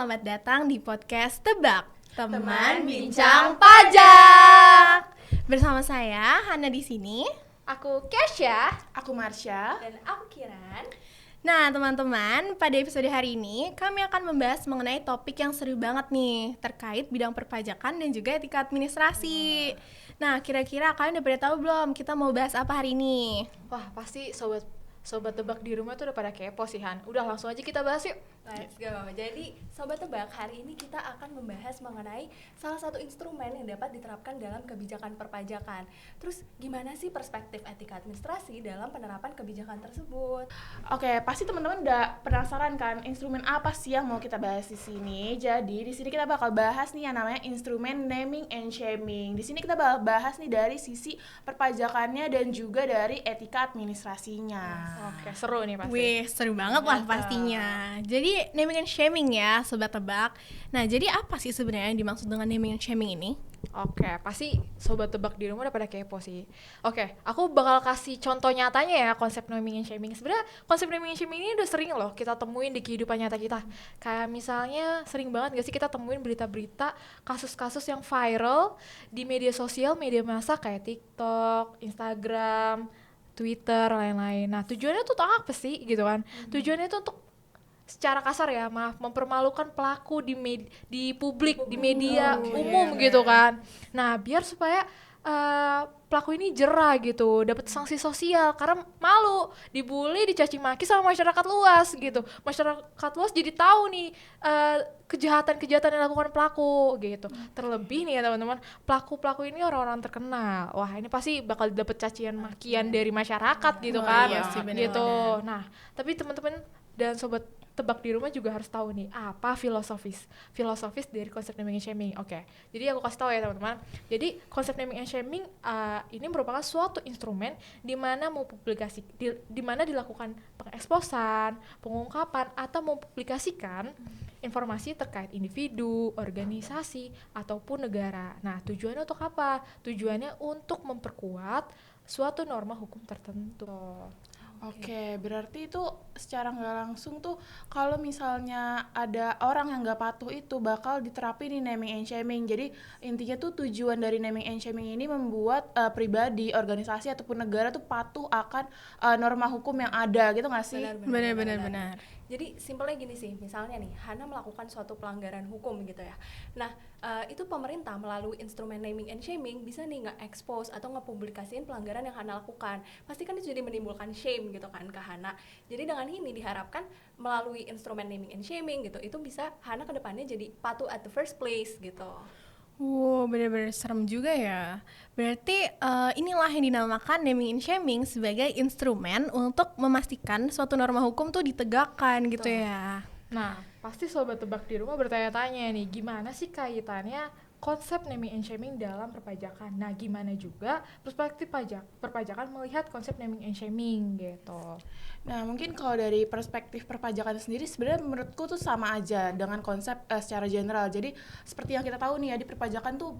selamat datang di podcast Tebak, Teman Bincang Pajak. Bersama saya Hana di sini. Aku Kesha. Aku Marsha. Dan aku Kiran. Nah teman-teman, pada episode hari ini kami akan membahas mengenai topik yang seru banget nih terkait bidang perpajakan dan juga etika administrasi. Nah kira-kira kalian udah pada tahu belum kita mau bahas apa hari ini? Wah, pasti sobat tebak di rumah tuh udah pada kepo sih, Han. Udah langsung aja kita bahas yuk. Let's go. Jadi Sobat Tebak, hari ini kita akan membahas mengenai salah satu instrumen yang dapat diterapkan dalam kebijakan perpajakan. Terus gimana sih perspektif etika administrasi dalam penerapan kebijakan tersebut? Oke, pasti teman-teman udah penasaran kan instrumen apa sih yang mau kita bahas di sini. Jadi di sini kita bakal bahas nih yang namanya instrumen naming and shaming. Di sini kita bakal bahas nih dari sisi perpajakannya dan juga dari etika administrasinya. Oke, seru nih pasti. Wih, seru banget lah pastinya. Jadi naming and shaming ya, Sobat Tebak. Nah, jadi apa sih sebenarnya yang dimaksud dengan naming and shaming ini? Oke, pasti sobat tebak di rumah udah pada kepo sih. Oke, aku bakal kasih contoh nyatanya ya konsep naming and shaming. Sebenarnya konsep naming and shaming ini udah sering loh kita temuin di kehidupan nyata kita. Kayak misalnya sering banget gak sih kita temuin berita-berita kasus-kasus yang viral di media sosial, media massa kayak TikTok, Instagram, Twitter, lain-lain. Nah, tujuannya tuh apa sih gitu kan? Tujuannya tuh untuk secara kasar ya, mempermalukan pelaku di publik, di media umum gitu kan. Nah, biar supaya pelaku ini jera gitu, dapat sanksi sosial karena malu, dibully, dicaci maki sama masyarakat luas gitu. Masyarakat luas jadi tahu nih kejahatan-kejahatan yang dilakukan pelaku gitu. Terlebih nih ya teman-teman, pelaku-pelaku ini orang-orang terkenal. Wah, ini pasti bakal dapat cacian makian dari masyarakat gitu kan. Iya sih, bener-bener. Gitu. Nah, tapi teman-teman dan sobat tebak di rumah juga harus tahu nih apa filosofis dari konsep naming and shaming. Oke, jadi aku kasih tahu ya teman-teman. Jadi konsep naming and shaming ini merupakan suatu instrumen di mana di mana dilakukan pengeksposan, pengungkapan atau mempublikasikan informasi terkait individu, organisasi ataupun negara. Nah, tujuannya untuk apa? Tujuannya untuk memperkuat suatu norma hukum tertentu. Oke, berarti itu secara nggak langsung tuh kalau misalnya ada orang yang nggak patuh itu bakal diterapin di naming and shaming. Jadi intinya tuh tujuan dari naming and shaming ini membuat pribadi, organisasi ataupun negara tuh patuh akan norma hukum yang ada gitu nggak sih? Benar. Jadi simpelnya gini sih, misalnya nih Hana melakukan suatu pelanggaran hukum gitu ya. Nah, itu pemerintah melalui instrumen naming and shaming bisa nih nge-expose atau ngepublikasiin pelanggaran yang Hana lakukan. Pasti kan itu jadi menimbulkan shame gitu kan ke Hana. Jadi dengan ini diharapkan melalui instrumen naming and shaming gitu, itu bisa Hana kedepannya jadi patuh at the first place gitu. Wow, benar-benar serem juga ya. Berarti inilah yang dinamakan naming and shaming sebagai instrumen untuk memastikan suatu norma hukum tuh ditegakkan gitu ya. Nah, pasti sobat tebak di rumah bertanya-tanya nih, gimana sih kaitannya konsep naming and shaming dalam perpajakan? Nah, gimana juga perspektif perpajakan melihat konsep naming and shaming gitu. Nah, mungkin kalau dari perspektif perpajakan sendiri sebenarnya menurutku tuh sama aja dengan konsep secara general. Jadi seperti yang kita tahu nih ya, di perpajakan tuh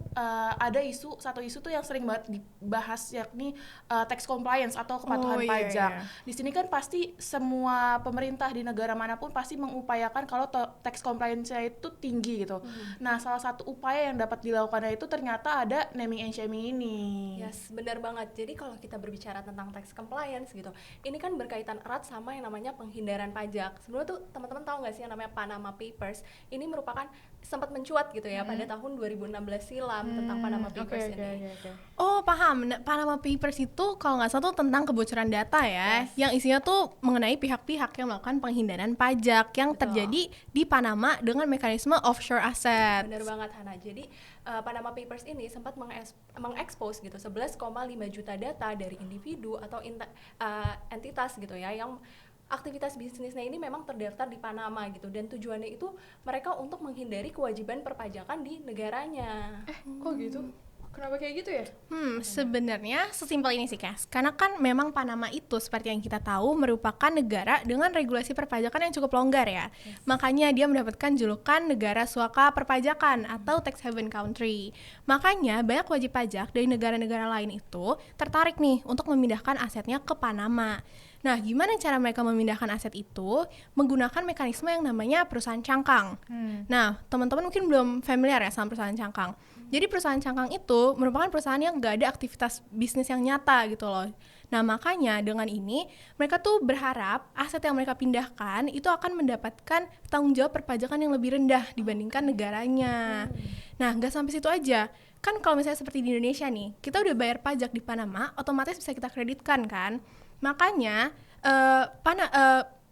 ada satu isu tuh yang sering banget dibahas, yakni tax compliance atau kepatuhan pajak. Di sini kan pasti semua pemerintah di negara manapun pasti mengupayakan kalau tax compliance-nya itu tinggi gitu. Nah, salah satu upaya yang dapat dilakukan itu ternyata ada naming and shaming ini. Yes, benar banget. Jadi kalau kita berbicara tentang tax compliance gitu, ini kan berkaitan erat sama yang namanya penghindaran pajak. Sebenarnya tuh teman-teman tahu nggak sih yang namanya Panama Papers? Ini merupakan sempat mencuat gitu ya pada tahun 2016 silam tentang Panama Papers ini. Oh paham, Panama Papers itu kalau nggak salah tuh tentang kebocoran data ya, yang isinya tuh mengenai pihak-pihak yang melakukan penghindaran pajak yang terjadi di Panama dengan mekanisme offshore asset. Bener banget Hana. Jadi Panama Papers ini sempat mengekspos gitu 11,5 juta data dari individu atau entitas gitu ya yang aktivitas bisnisnya ini memang terdaftar di Panama gitu, dan tujuannya itu mereka untuk menghindari kewajiban perpajakan di negaranya. Kok gitu? Kenapa kayak gitu ya? Sebenarnya sesimpel ini sih, Kes. Karena kan memang Panama itu seperti yang kita tahu merupakan negara dengan regulasi perpajakan yang cukup longgar ya. Makanya dia mendapatkan julukan negara suaka perpajakan atau tax haven country. Makanya banyak wajib pajak dari negara-negara lain itu tertarik nih untuk memindahkan asetnya ke Panama. Nah, gimana cara mereka memindahkan aset itu? Menggunakan mekanisme yang namanya perusahaan cangkang. Nah, teman-teman mungkin belum familiar ya sama perusahaan cangkang. Jadi perusahaan cangkang itu merupakan perusahaan yang nggak ada aktivitas bisnis yang nyata gitu loh. Nah, makanya dengan ini mereka tuh berharap aset yang mereka pindahkan itu akan mendapatkan tanggung jawab perpajakan yang lebih rendah dibandingkan negaranya. Nah, nggak sampai situ aja. Kan kalau misalnya seperti di Indonesia nih, kita udah bayar pajak di Panama, otomatis bisa kita kreditkan kan. Makanya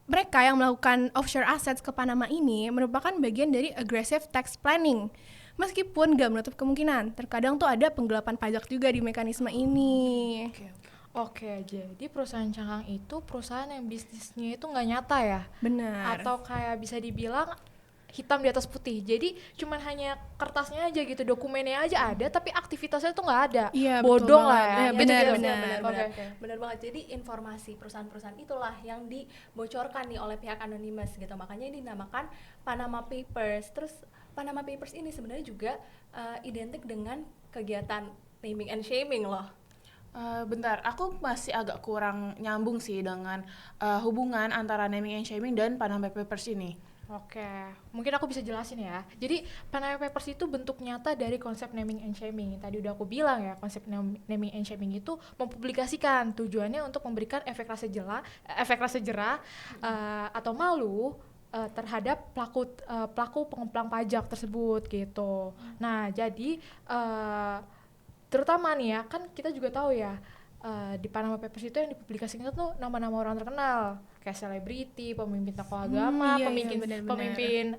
mereka yang melakukan offshore assets ke Panama ini merupakan bagian dari aggressive tax planning. Meskipun gak menutup kemungkinan, terkadang tuh ada penggelapan pajak juga di mekanisme ini. Oke, jadi perusahaan cangkang itu perusahaan yang bisnisnya itu nggak nyata ya? Benar. Atau kayak bisa dibilang hitam di atas putih. Jadi cuman hanya kertasnya aja gitu, dokumennya aja ada, tapi aktivitasnya tuh nggak ada. Iya, betul Bodong lah banget. ya. Benar, Gitu-gitu. benar. Oke. Benar banget. Jadi informasi perusahaan-perusahaan itulah yang dibocorkan nih oleh pihak anonymous gitu. Makanya ini dinamakan Panama Papers. Terus Panama Papers ini sebenarnya juga identik dengan kegiatan naming and shaming loh. Bentar, aku masih agak kurang nyambung sih dengan hubungan antara naming and shaming dan Panama Papers ini. Oke, mungkin aku bisa jelasin ya. Jadi Panama Papers itu bentuk nyata dari konsep naming and shaming. Tadi udah aku bilang ya, konsep naming and shaming itu mempublikasikan, tujuannya untuk memberikan efek rasa jerah atau malu terhadap pelaku pengemplang pajak tersebut gitu. Nah, jadi terutama nih ya, kan kita juga tahu ya, di Panama Papers itu yang dipublikasikan tuh nama-nama orang terkenal kayak selebriti, pemimpin tokoh agama, iya, pemimpin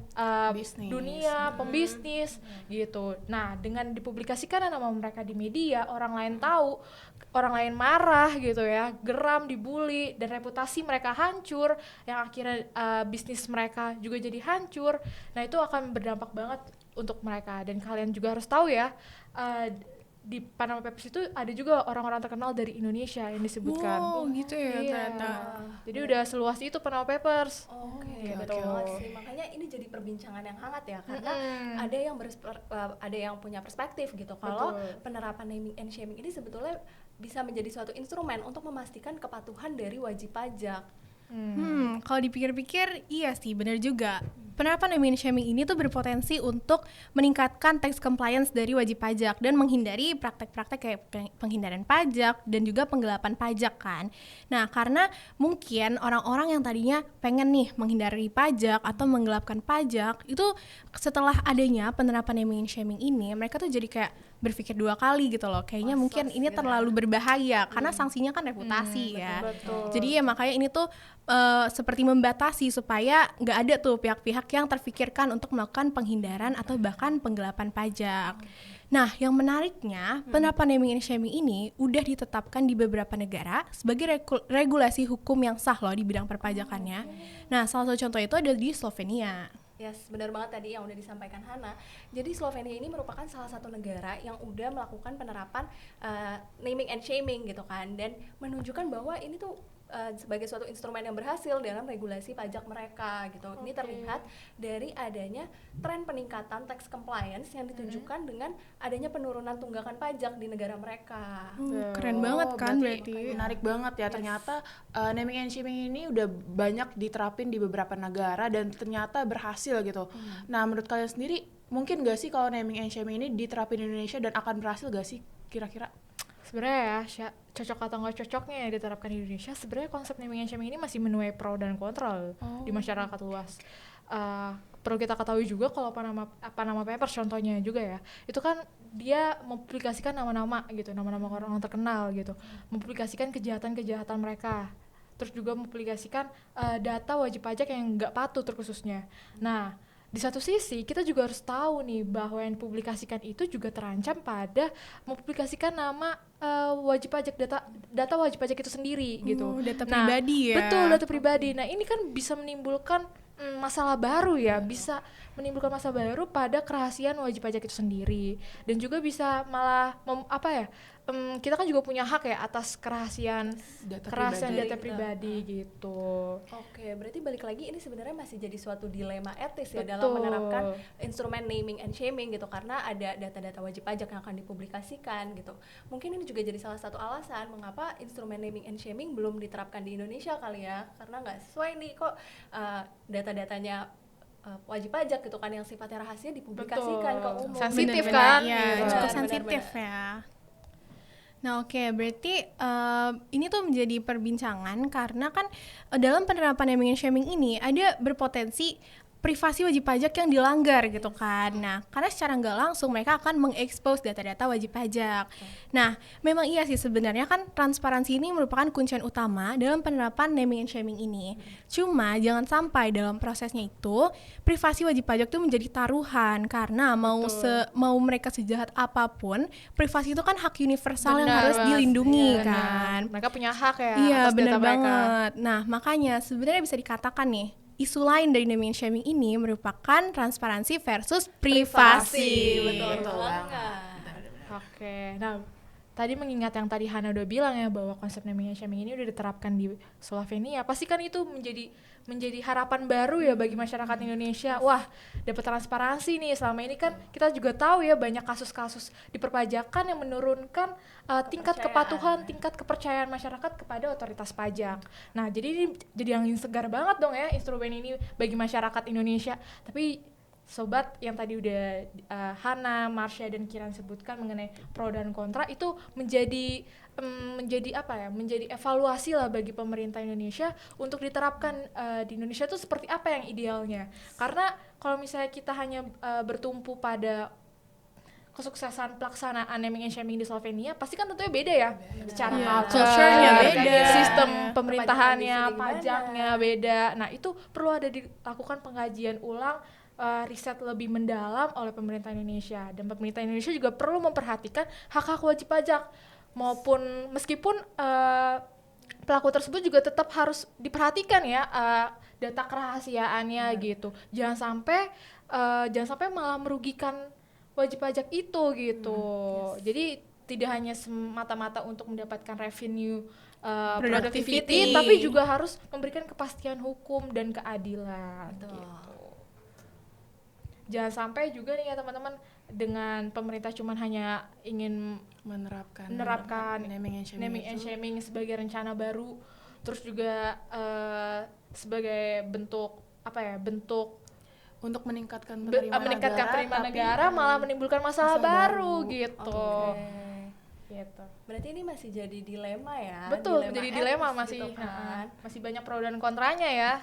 Bisnis. dunia, pembisnis gitu. Nah, dengan dipublikasikan nama mereka di media, orang lain tahu, orang lain marah gitu ya, geram, dibully, dan reputasi mereka hancur, yang akhirnya bisnis mereka juga jadi hancur. Nah, itu akan berdampak banget untuk mereka. Dan kalian juga harus tahu ya, di Panama Papers itu ada juga orang-orang terkenal dari Indonesia yang disebutkan. Oh, gitu ya Iya. ternyata. Jadi udah seluas itu Panama Papers. Oke, Gitu. betul banget sih. Makanya ini jadi perbincangan yang hangat ya, karena ada yang punya perspektif gitu. Kalau Betul. penerapan naming and shaming ini sebetulnya bisa menjadi suatu instrumen untuk memastikan kepatuhan dari wajib pajak. Kalau dipikir-pikir iya sih, benar juga. Penerapan naming and shaming ini tuh berpotensi untuk meningkatkan tax compliance dari wajib pajak dan menghindari praktek-praktek kayak penghindaran pajak dan juga penggelapan pajak kan. Nah, karena mungkin orang-orang yang tadinya pengen nih menghindari pajak atau menggelapkan pajak, itu setelah adanya penerapan naming and shaming ini, mereka tuh jadi kayak berpikir dua kali gitu loh. Kayaknya mungkin ini terlalu berbahaya karena sanksinya kan reputasi ya. betul. Jadi ya makanya ini tuh seperti membatasi supaya nggak ada tuh pihak-pihak yang terfikirkan untuk melakukan penghindaran atau bahkan penggelapan pajak. Nah, yang menariknya, penerapan naming and shaming ini udah ditetapkan di beberapa negara sebagai regulasi hukum yang sah loh di bidang perpajakannya. Nah, salah satu contoh itu ada di Slovenia. Yes, benar banget tadi yang udah disampaikan Hana. Jadi Slovenia ini merupakan salah satu negara yang udah melakukan penerapan naming and shaming gitu kan, dan menunjukkan bahwa ini tuh sebagai suatu instrumen yang berhasil dalam regulasi pajak mereka gitu. Ini terlihat dari adanya tren peningkatan tax compliance yang ditunjukkan dengan adanya penurunan tunggakan pajak di negara mereka. Keren banget kan berarti. Menarik banget ya, ternyata naming and shaming ini udah banyak diterapin di beberapa negara dan ternyata berhasil gitu. Nah, menurut kalian sendiri mungkin gak sih kalau naming and shaming ini diterapin di Indonesia dan akan berhasil gak sih kira-kira? Sebenarnya ya, cocok atau nggak cocoknya yang diterapkan di Indonesia, sebenarnya konsep naming and shaming ini masih menuai pro dan kontra di masyarakat luas. Perlu kita ketahui juga kalau Panama Papers contohnya juga ya, itu kan dia mempublikasikan nama-nama gitu, nama-nama orang terkenal gitu, mempublikasikan kejahatan-kejahatan mereka, terus juga mempublikasikan data wajib pajak yang nggak patuh terkhususnya. Nah, di satu sisi kita juga harus tahu nih bahwa yang dipublikasikan itu juga terancam pada mempublikasikan nama wajib pajak, data wajib pajak itu sendiri gitu. Data pribadi ya. Betul, data pribadi. Nah ini kan bisa menimbulkan masalah baru ya, bisa menimbulkan masalah baru pada kerahasiaan wajib pajak itu sendiri, dan juga bisa malah kita kan juga punya hak ya atas kerahasiaan data pribadi gitu. Oke, berarti balik lagi ini sebenarnya masih jadi suatu dilema etis ya Betul. dalam menerapkan instrumen naming and shaming gitu, karena ada data-data wajib pajak yang akan dipublikasikan gitu. Mungkin ini juga jadi salah satu alasan mengapa instrumen naming and shaming belum diterapkan di Indonesia kali ya, karena nggak sesuai nih kok data-datanya wajib pajak gitu kan yang sifatnya rahasia dipublikasikan ke umum. Sensitif Benar-benar, kan? ya, Gitu. cukup Benar, sensitif benar. ya. Nah oke, berarti ini tuh menjadi perbincangan karena kan dalam penerapan naming and shaming ini ada berpotensi privasi wajib pajak yang dilanggar gitu kan. Nah, karena secara nggak langsung mereka akan mengekspos data-data wajib pajak. Nah, memang iya sih sebenarnya kan transparansi ini merupakan kuncian utama dalam penerapan naming and shaming ini. Cuma jangan sampai dalam prosesnya itu privasi wajib pajak itu menjadi taruhan, karena mau mereka sejahat apapun, privasi itu kan hak universal yang harus dilindungi kan. Mereka punya hak ya Iya, atas benar data mereka. banget. Nah, makanya sebenarnya bisa dikatakan nih, isu lain dari naming and shaming ini merupakan transparansi versus privasi. Betul banget. Oke, nah tadi mengingat yang tadi Hana udah bilang ya bahwa konsep naming and shaming ini udah diterapkan di Slovenia, pasti kan itu menjadi harapan baru ya bagi masyarakat Indonesia. Wah, dapat transparansi nih. Selama ini kan kita juga tahu ya banyak kasus-kasus di perpajakan yang menurunkan tingkat kepatuhan, tingkat kepercayaan masyarakat kepada otoritas pajak. Nah, jadi ini jadi angin segar banget dong ya instrumen ini bagi masyarakat Indonesia. Tapi sobat yang tadi udah Hana, Marsha dan Kiran sebutkan mengenai pro dan kontra itu menjadi menjadi evaluasi lah bagi pemerintah Indonesia untuk diterapkan di Indonesia itu seperti apa yang idealnya. Karena kalau misalnya kita hanya bertumpu pada kesuksesan pelaksanaan naming and shaming di Slovenia, pasti kan tentunya beda ya, secara culture-nya beda, sistem pemerintahannya, Perpajakan di sini pajaknya beda. Nah itu perlu ada dilakukan pengkajian ulang, riset lebih mendalam oleh pemerintah Indonesia, dan pemerintah Indonesia juga perlu memperhatikan hak-hak wajib pajak, maupun meskipun pelaku tersebut juga tetap harus diperhatikan ya data kerahasiaannya gitu. Jangan sampai malah merugikan wajib pajak itu gitu. Jadi tidak hanya semata-mata untuk mendapatkan revenue productivity, tapi juga harus memberikan kepastian hukum dan keadilan gitu. Jangan sampai juga nih ya teman-teman, dengan pemerintah cuman hanya ingin menerapkan naming and shaming sebagai rencana baru, terus juga sebagai bentuk untuk meningkatkan penerimaan negara malah menimbulkan masalah baru gitu. Gitu. Berarti ini masih jadi dilema ya. Betul, jadi dilema etis masih gitu kan. masih banyak pro dan kontranya ya.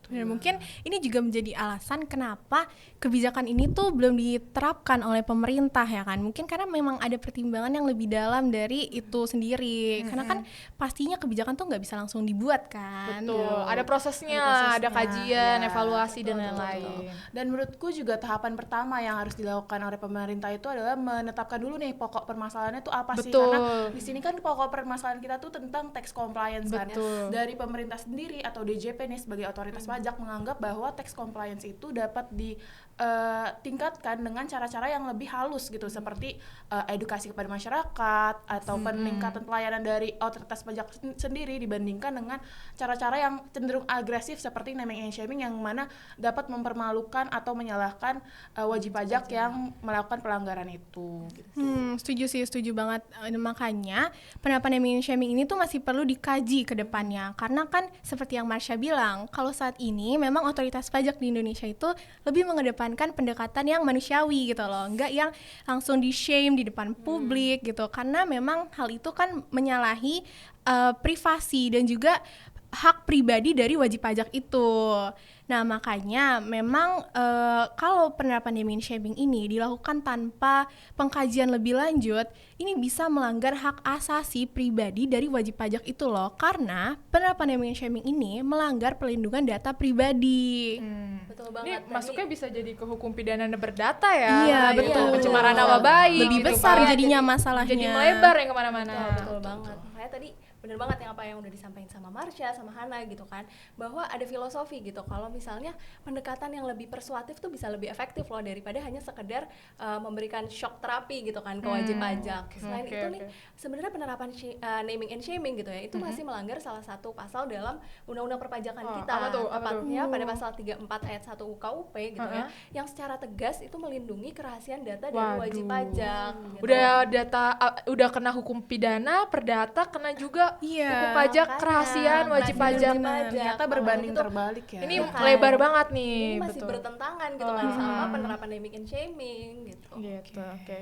Dan mungkin ini juga menjadi alasan kenapa kebijakan ini tuh belum diterapkan oleh pemerintah ya kan. Mungkin karena memang ada pertimbangan yang lebih dalam dari itu sendiri. Karena kan pastinya kebijakan tuh nggak bisa langsung dibuat kan. Betul, ada prosesnya, ada kajian, evaluasi dan lain-lain. Dan menurutku juga tahapan pertama yang harus dilakukan oleh pemerintah itu adalah menetapkan dulu nih pokok permasalahannya itu apa sih. Karena di sini kan pokok permasalahan kita tuh tentang tax compliance kan. Dari pemerintah sendiri atau DJP nih sebagai otoritas pajak menganggap bahwa tax compliance itu dapat ditingkatkan dengan cara-cara yang lebih halus gitu, seperti edukasi kepada masyarakat atau peningkatan pelayanan dari otoritas pajak sendiri dibandingkan dengan cara-cara yang cenderung agresif seperti naming and shaming yang mana dapat mempermalukan atau menyalahkan wajib pajak yang melakukan pelanggaran itu gitu. Setuju banget. Makanya penerapan naming and shaming ini tuh masih perlu dikaji ke depannya, karena kan seperti yang Marsha bilang, kalau saat ini memang otoritas pajak di Indonesia itu lebih mengedepankan pendekatan yang manusiawi gitu loh, enggak yang langsung di-shame di depan publik gitu, karena memang hal itu kan menyalahi privasi dan juga hak pribadi dari wajib pajak itu. Nah, makanya memang kalau penerapan naming shaming ini dilakukan tanpa pengkajian lebih lanjut, ini bisa melanggar hak asasi pribadi dari wajib pajak itu loh, karena penerapan naming shaming ini melanggar perlindungan data pribadi. Betul Ini banget. masuknya bisa jadi ke hukum pidana berdata ya. Iya, Gitu. betul. Pencemaran nama baik. Lebih gitu besar kan. jadinya masalahnya. Jadi melebar yang kemana-mana. Betul banget. Makanya tadi bener banget yang apa yang udah disampaikan sama Marsha, sama Hana gitu kan, bahwa ada filosofi gitu. Kalau misalnya pendekatan yang lebih persuasif tuh bisa lebih efektif loh daripada hanya sekedar memberikan shock terapi gitu kan ke wajib pajak. Selain itu nih, sebenarnya penerapan naming and shaming gitu ya, itu masih melanggar salah satu pasal dalam Undang-Undang Perpajakan kita. Apa tuh? Tepatnya pada pasal 34 ayat 1 UKUP gitu ya, yang secara tegas itu melindungi kerahasiaan data dari wajib pajak. Gitu. Udah data udah kena hukum pidana, perdata, kena juga hukum pajak, Makanya, kerahasiaan wajib pajak. Ternyata berbanding Apalagi tuh, terbalik ya. Ini kan. lebar banget nih. ini masih betul. bertentangan gitu kan sama penerapan naming and shaming gitu. Gitu. Oke.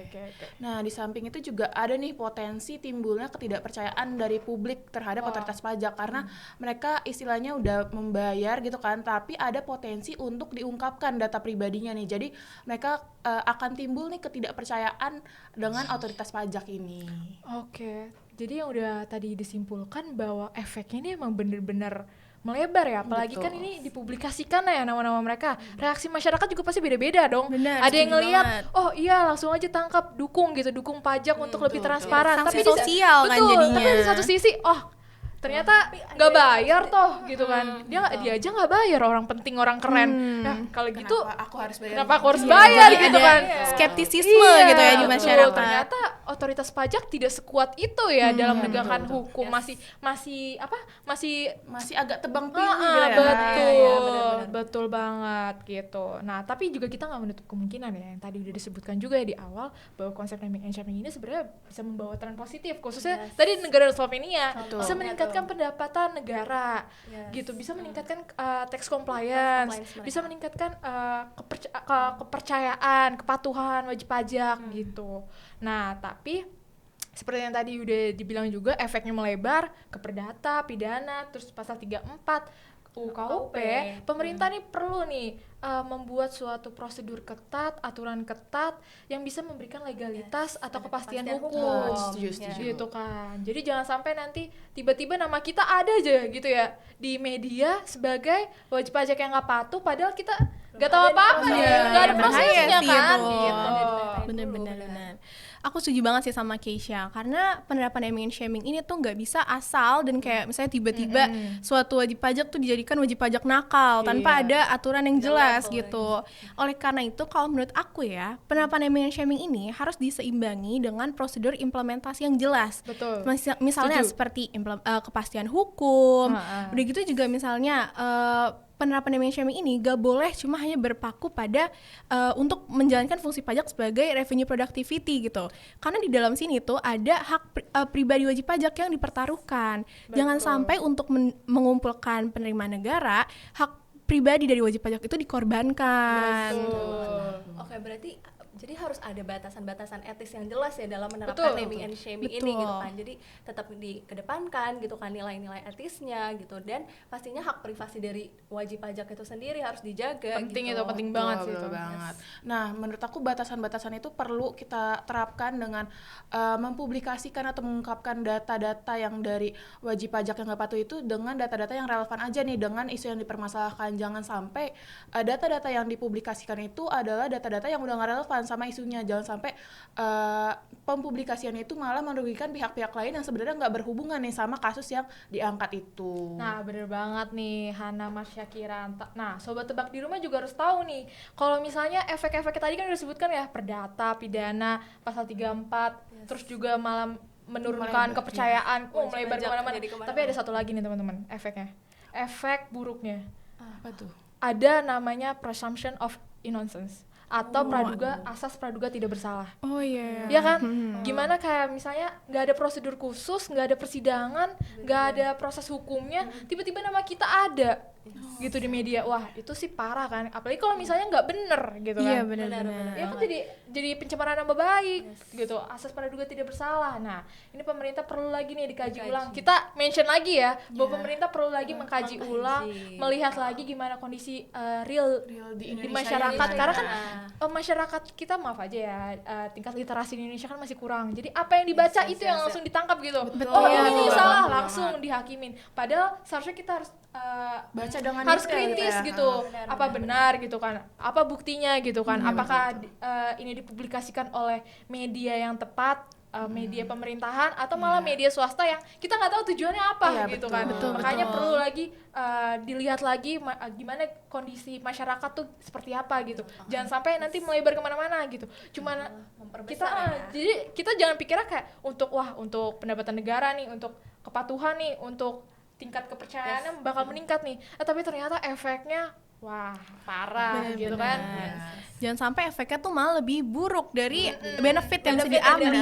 Nah, di samping itu juga ada nih potensi timbulnya ketidakpercayaan dari publik terhadap otoritas pajak karena mereka istilahnya udah membayar gitu kan, tapi ada potensi untuk diungkapkan data pribadinya nih. Jadi mereka akan timbul nih ketidakpercayaan dengan otoritas pajak ini. Oke. Jadi yang udah tadi disimpulkan bahwa efeknya ini emang bener-bener melebar ya, apalagi Betul. kan ini dipublikasikan ya nama-nama mereka. Reaksi masyarakat juga pasti beda-beda dong. Benar, Ada yang setuju ngelihat, banget. oh iya langsung aja tangkap, dukung gitu, dukung pajak untuk lebih betul. transparan. Sanksi Tapi di sosial kan betul, jadinya. tapi di satu sisi, oh ternyata nggak bayar toh gitu kan. Dia aja nggak bayar, orang penting, orang keren. Ya kalau gitu Kenapa aku harus bayar? kenapa aku harus bayar Jadi gitu ada kan. skeptisisme Iya, gitu ya di betul. masyarakat. Ternyata otoritas pajak tidak sekuat itu ya dalam menegakkan betul. hukum. Masih Masih agak tebang pilih Ah, gitu ya. betul, betul banget gitu. Nah, tapi juga kita nggak menutup kemungkinan ya yang tadi udah disebutkan juga ya di awal bahwa konsep naming and shaming ini sebenarnya bisa membawa tren positif, khususnya tadi negara Slovenia bisa meningkatkan pendapatan negara, gitu, bisa meningkatkan tax compliance, mereka. bisa meningkatkan kepercayaan, kepatuhan wajib pajak gitu. Nah, tapi seperti yang tadi udah dibilang juga efeknya melebar ke perdata, pidana, terus pasal 34 UKUP, pemerintah nih perlu nih membuat suatu prosedur ketat, aturan ketat yang bisa memberikan legalitas atau kepastian hukum. Setuju. Gitu kan. Jadi jangan sampai nanti tiba-tiba nama kita ada aja gitu ya di media sebagai wajib pajak yang nggak patuh, padahal kita nggak tahu apa-apa nih, nggak ada prosesnya sih kan. itu. Gitu. Bener-bener. Aku setuju banget sih sama Keisha, karena penerapan naming and shaming ini tuh nggak bisa asal dan kayak misalnya tiba-tiba suatu wajib pajak tuh dijadikan wajib pajak nakal tanpa ada aturan yang jelas gitu. Oleh karena itu kalau menurut aku ya, penerapan naming and shaming ini harus diseimbangi dengan prosedur implementasi yang jelas. Betul. Misalnya Setuju. seperti kepastian hukum, Ha-ha. udah gitu juga misalnya penerapan naming and shaming ini gak boleh cuma hanya berpaku pada untuk menjalankan fungsi pajak sebagai revenue productivity gitu. Karena di dalam sini tuh ada hak pribadi wajib pajak yang dipertaruhkan. Jangan sampai untuk mengumpulkan penerimaan negara, hak pribadi dari wajib pajak itu dikorbankan. Oke, berarti jadi harus ada batasan-batasan etis yang jelas ya dalam menerapkan Betul. naming and shaming Betul. ini gitu kan. Jadi tetap dikedepankan gitu kan nilai-nilai etisnya gitu, dan pastinya hak privasi dari wajib pajak itu sendiri harus dijaga. Penting gitu. itu, penting banget sih itu. Betul banget. Nah, menurut aku batasan-batasan itu perlu kita terapkan dengan mempublikasikan atau mengungkapkan data-data yang dari wajib pajak yang nggak patuh itu dengan data-data yang relevan aja nih dengan isu yang dipermasalahkan. Jangan sampai data-data yang dipublikasikan itu adalah data-data yang udah nggak relevan sama isunya. Jangan sampai pempublikasian itu malah merugikan pihak-pihak lain yang sebenarnya nggak berhubungan nih sama kasus yang diangkat itu. Nah, bener banget nih Hana, Mas Syakira. Nah, sobat tebak di rumah juga harus tahu nih, kalau misalnya efek-efek tadi kan udah disebutkan ya, perdata, pidana, pasal 34, terus juga malah menurunkan kepercayaan, melebar pajak kemana-mana. jadi kemana-mana. Tapi ada satu lagi nih teman-teman, efeknya. Efek buruknya. Apa tuh? Ada namanya presumption of innocence atau asas praduga tidak bersalah. Oh iya. Ya kan? Gimana kayak misalnya nggak ada prosedur khusus, nggak ada persidangan, nggak ada proses hukumnya, tiba-tiba nama kita ada gitu di media. Wah, itu sih parah kan. Apalagi kalau misalnya nggak bener gitu kan. Iya benar-benar. Ya kan jadi pencemaran nama baik gitu, asas praduga tidak bersalah. Nah, ini pemerintah perlu lagi nih dikaji ulang. Kita mention lagi ya bahwa pemerintah perlu lagi mengkaji ulang, melihat lagi gimana kondisi real di di Indonesia masyarakat. ini. Karena kan masyarakat kita maaf aja ya, tingkat literasi di Indonesia kan masih kurang. Jadi apa yang dibaca itu yang langsung ditangkap gitu. Oh, ini nih salah, langsung dihakimin. Padahal seharusnya kita harus baca dengan harus detail kritis ya. gitu, apa benar gitu kan, apa buktinya gitu kan, apakah ini dipublikasikan oleh media yang tepat, media pemerintahan atau malah media swasta yang kita nggak tahu tujuannya apa gitu betul, kan. betul, Makanya betul. perlu lagi dilihat lagi gimana kondisi masyarakat tuh seperti apa gitu, jangan sampai nanti melebar kemana-mana gitu. Cuman kita jadi kita jangan pikirnya kayak untuk pendapatan negara nih, untuk kepatuhan nih, untuk tingkat kepercayaannya bakal meningkat nih, tapi ternyata efeknya wah parah gitu kan. Jangan sampai efeknya tuh malah lebih buruk dari benefit yang bisa diambil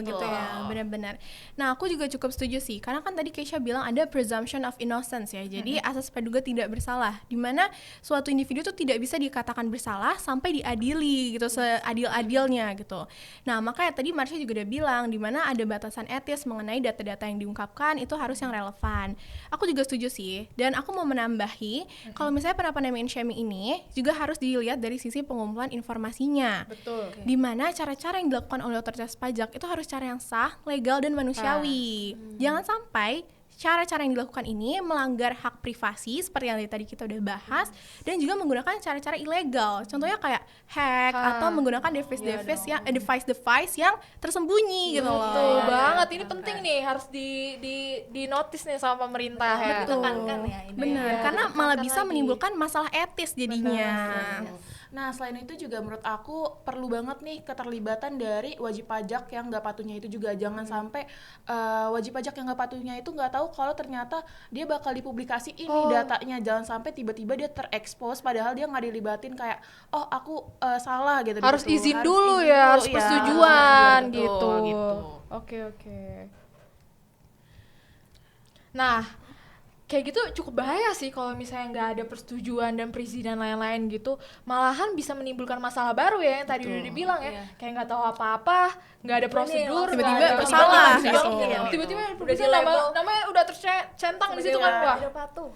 gitu ya, benar-benar. Nah aku juga cukup setuju sih, karena kan tadi Keisha bilang ada presumption of innocence ya, jadi asas praduga tidak bersalah, dimana suatu individu tuh tidak bisa dikatakan bersalah sampai diadili gitu, seadil-adilnya gitu. Nah makanya tadi Marsha juga udah bilang, dimana ada batasan etis mengenai data-data yang diungkapkan itu harus yang relevan. Aku juga setuju sih, dan aku mau menambahi, kalau misalnya pendapat naming and shaming ini juga harus dilihat dari sisi pengumpulan informasinya. Betul. Di mana cara-cara yang dilakukan oleh otoritas pajak itu harus cara yang sah, legal dan manusiawi. Jangan sampai cara-cara yang dilakukan ini melanggar hak privasi seperti yang tadi kita udah bahas, dan juga menggunakan cara-cara ilegal. Contohnya kayak hack atau menggunakan device yang tersembunyi gitu loh. Betul banget, ini penting nih, harus di notice nih sama pemerintah ya. Ditekankan ya ini. Benar, karena malah bisa menimbulkan masalah etis jadinya. Nah selain itu juga menurut aku perlu banget nih keterlibatan dari wajib pajak yang nggak patuhnya itu juga. Jangan sampai wajib pajak yang nggak patuhnya itu nggak tahu kalau ternyata dia bakal dipublikasiin nih datanya. Jangan sampai tiba-tiba dia terekspos padahal dia nggak dilibatin kayak oh aku salah gitu. Harus gitu. izin dulu ya, harus iya, persetujuan betul, gitu. Oke. Nah, kayak gitu cukup bahaya sih kalau misalnya nggak ada persetujuan dan perizinan lain-lain gitu, malahan bisa menimbulkan masalah baru ya yang tadi udah dibilang ya, kayak nggak tahu apa-apa, nggak ada prosedur, tiba-tiba nggak ada salah tiba-tiba gitu. tiba-tiba namanya udah tercentang di situ kan. Wah, Udah patuh.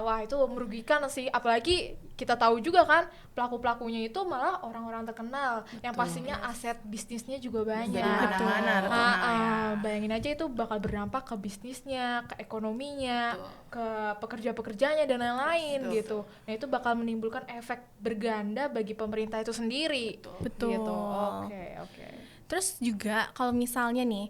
wah itu merugikan sih, apalagi kita tahu juga kan pelaku-pelakunya itu malah orang-orang terkenal yang pastinya aset bisnisnya juga banyak. Jadi mana-mana terkenal. Bayangin aja itu bakal berdampak ke bisnisnya, ke ekonominya, ke pekerja-pekerjanya dan lain-lain gitu. Nah itu bakal menimbulkan efek berganda bagi pemerintah itu sendiri. Betul. Gitu. Oke. Terus juga kalau misalnya nih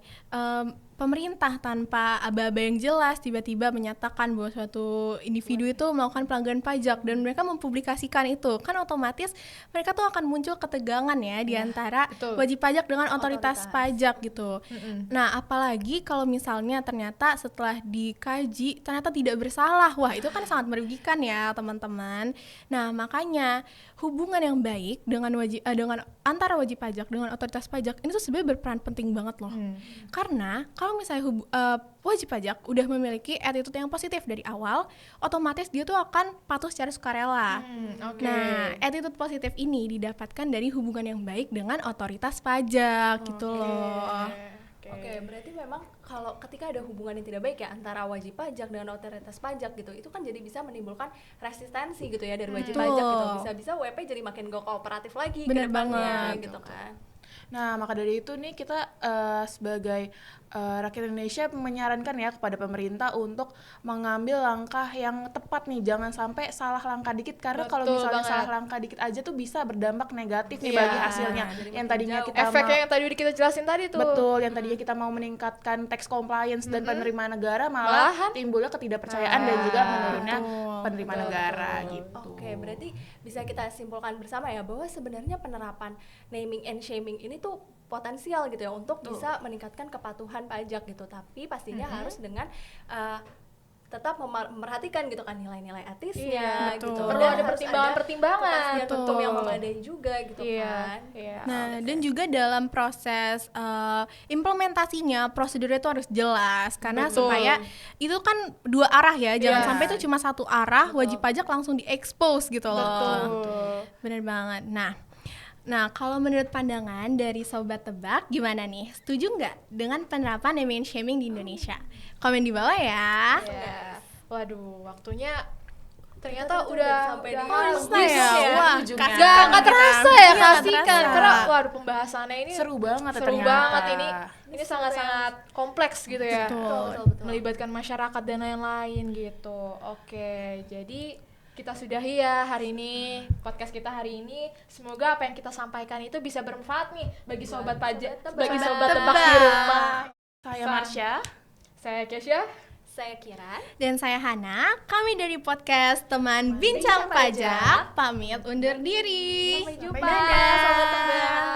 pemerintah tanpa aba-aba yang jelas tiba-tiba menyatakan bahwa suatu individu itu melakukan pelanggaran pajak dan mereka mempublikasikan itu, kan otomatis mereka tuh akan muncul ketegangan ya di antara wajib pajak dengan otoritas pajak gitu. Nah apalagi kalau misalnya ternyata setelah dikaji ternyata tidak bersalah, wah itu kan sangat merugikan ya teman-teman. Nah makanya hubungan yang baik dengan antara wajib pajak dengan otoritas pajak ini tuh sebenarnya berperan penting banget loh. Karena kalau misalnya wajib pajak udah memiliki attitude yang positif dari awal, otomatis dia tuh akan patuh secara sukarela. Nah, attitude positif ini didapatkan dari hubungan yang baik dengan otoritas pajak gitu loh. Oke, berarti memang kalau ketika ada hubungan yang tidak baik ya antara wajib pajak dengan otoritas pajak gitu, itu kan jadi bisa menimbulkan resistensi gitu ya dari wajib pajak gitu. Bisa-bisa WP jadi makin gak kooperatif lagi ke depannya gitu kan. Nah, maka dari itu nih kita sebagai rakyat Indonesia menyarankan ya kepada pemerintah untuk mengambil langkah yang tepat nih, jangan sampai salah langkah dikit, karena kalau misalnya salah langkah dikit aja tuh bisa berdampak negatif nih bagi hasilnya. Yang tadinya kita efeknya yang tadi kita jelasin tadi tuh. Betul, yang tadinya kita mau meningkatkan tax compliance dan penerimaan negara malah timbulnya ketidakpercayaan dan juga menurunnya penerimaan negara gitu. Oke, berarti bisa kita simpulkan bersama ya bahwa sebenarnya penerapan naming and shaming ini tuh potensial gitu ya untuk bisa meningkatkan kepatuhan pajak gitu, tapi pastinya harus dengan tetap memperhatikan gitu kan nilai-nilai etisnya Iya, gitu. betul. Perlu Dan ada harus pertimbangan-pertimbangan. kepastian hukum Betul. yang memadai juga gitu kan. Iya. Nah, dan juga dalam proses implementasinya prosedurnya itu harus jelas karena Betul. supaya itu kan dua arah ya, jangan Iya. sampai itu cuma satu arah, Betul. wajib pajak langsung di-expose gitu loh. Betul. Bener banget. Nah, kalau menurut pandangan dari Sobat Tebak, gimana nih? Setuju nggak dengan penerapan naming and shaming di Indonesia? Komen di bawah ya. Iya. Waduh, waktunya ternyata Ternyata udah sampai udah di habis selesai ya. ya. Wah, ujungnya. kasihkan Nggak kita. terasa ya Iya, nggak kasihkan terasa. karena waduh pembahasannya ini Seru banget seru ternyata. banget ini sangat-sangat kompleks gitu ya. Betul. Melibatkan masyarakat dan lain-lain gitu. Oke, jadi kita sudahi ya hari ini podcast kita hari ini. Semoga apa yang kita sampaikan itu bisa bermanfaat nih bagi sobat pajak, bagi sobat tebak di rumah. Saya Marsha. Saya Kesha. Saya Kira. Dan saya Hana, kami dari podcast Teman Bincang Bincang Pajak, Pajak. pamit undur diri. Sampai jumpa. Dadah. Sobat Tebak.